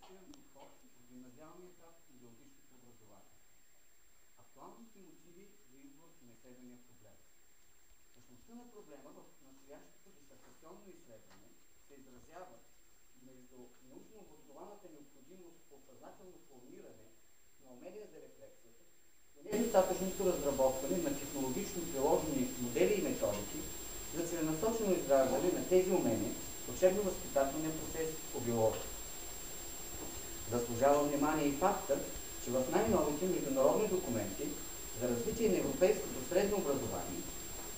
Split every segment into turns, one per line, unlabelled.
рефлексивен подход в гимназиалния етап и биологичното образование. Актуалните мотиви за избор на изследвания проблем. Същността на проблема в настоящото дисертационно изследване се изразява между научно обоснованата необходимост от съзнателно формиране на умения за рефлексията и недостатъчното разработване на технологично приложени модели и методики за целенасочено изграждане на тези умения в учебно-възпитателния процес по биология. Заслужава внимание и факта, че в най-новите международни документи за развитие на европейското средно образование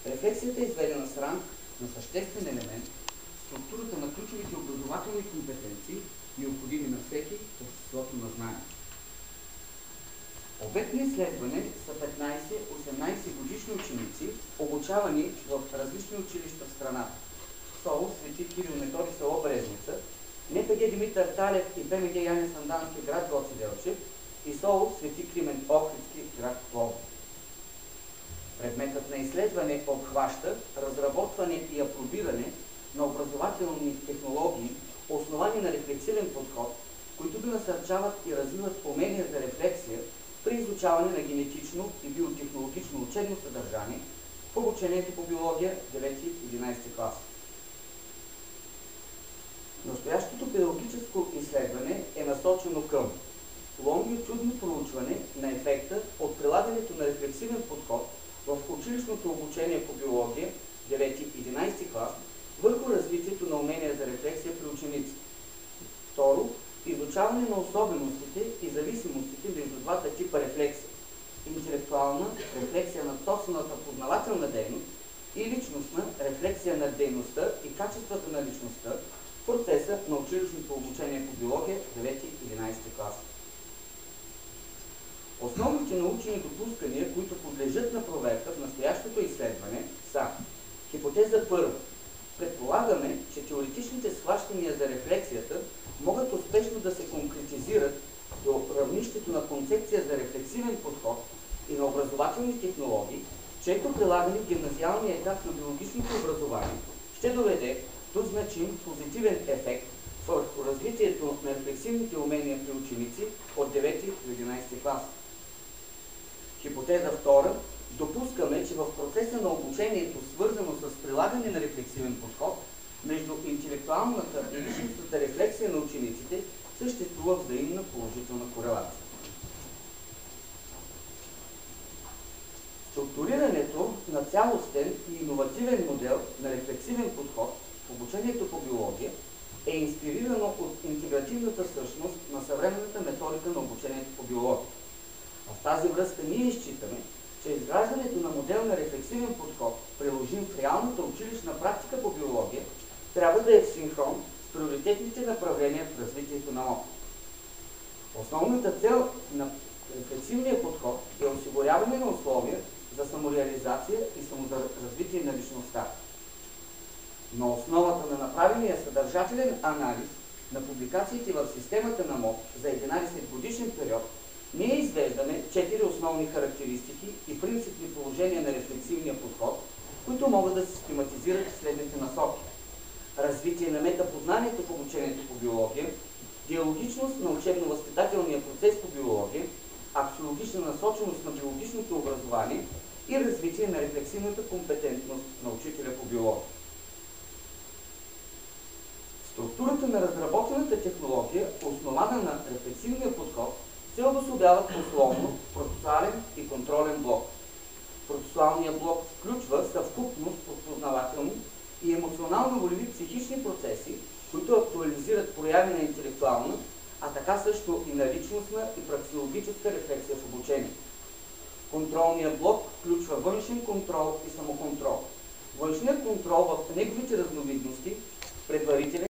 рефлексията е изведена с ранг на съществен елемент в структурата на ключовите образователни компетенции, необходими на всеки в обществото на знание. Обект на изследване са 15-18 годишни ученици, обучавани в различни училища в страната. СОУ Свети Кирил Методий, село Брезница, НПГ Димитър Талев и ПМГ Яне Сандански, град Гоце Делчев, и СОУ Свети Климент Охридски, град Пловдив. Предметът на изследване обхваща разработване и апробиране на образователни технологии, основани на рефлексивен подход, които да насърчават и развиват умения за рефлексия при изучаване на генетично и биотехнологично учебно съдържание в обучението по биология 9-11 клас. Настоящото педагогическо изследване е насочено към лонгитюдно проучване на ефекта от прилагането на рефлексивен подход в училищното обучение по биология 9-11 клас върху развитието на умения за рефлексия при ученици. Второ, изучаване на особеностите и зависимостите между двата типа рефлексия – интелектуална рефлексия на собствената познавателна дейност и личностна рефлексия на дейността и качествата на личността в процеса на училищното обучение по биология 9-11 клас. Основните научни допускания, които подлежат на проверка в настоящото изследване, са: хипотеза първа. Предполагаме, че теоретичните схващания за рефлексията могат успешно да се конкретизират до равнището на концепция за рефлексивен подход и на образователни технологии, чието прилагане в гимназиалния етап на биологичното образование ще доведе до значим позитивен ефект върху развитието на рефлексивните умения при ученици от 9 до 11 клас. Хипотеза втора. Допускаме, че в процеса на обучението, свързано с прилагане на рефлексивен подход, между интелектуалната и личностната рефлексия на учениците съществува взаимна положителна корелация. Структурирането на цялостен и иновативен модел на рефлексивен подход в обучението по биология е инспирирано от интегративната същност на съвременната методика на обучението по биология. В тази връзка ние считаме, че изграждането на модел на рефлексивен подход, приложим в реалната училищна практика по биология, трябва да е в синхрон с приоритетните направления в развитието на науката. Основната цел на рефлексивния подход е осигуряване на условия за самореализация и саморазвитие на личността. На основата на направения съдържателен анализ на публикациите в системата на МОП за 11-годишен период, ние извеждаме 4 основни характеристики и принципни положения на рефлексивния подход, които могат да се систематизират в следните насоки: развитие на метапознанието в обучението по биология, диалогичност на учебно-възпитателния процес по биология, аксиологична насоченост на биологичното образование и развитие на рефлексивната компетентност на учителя по биология. Структурата на разработената технология, основана на рефлексивния подход, се обособяват условно процесуален и контролен блок. Процесуалният блок включва съвкупност от познавателни и емоционално-волеви психични процеси, които актуализират прояви на интелектуална, а така също и на личностна и праксиологическа рефлексия в обучение. Контролният блок включва външен контрол и самоконтрол. Външният контрол в неговите разновидности, предварителен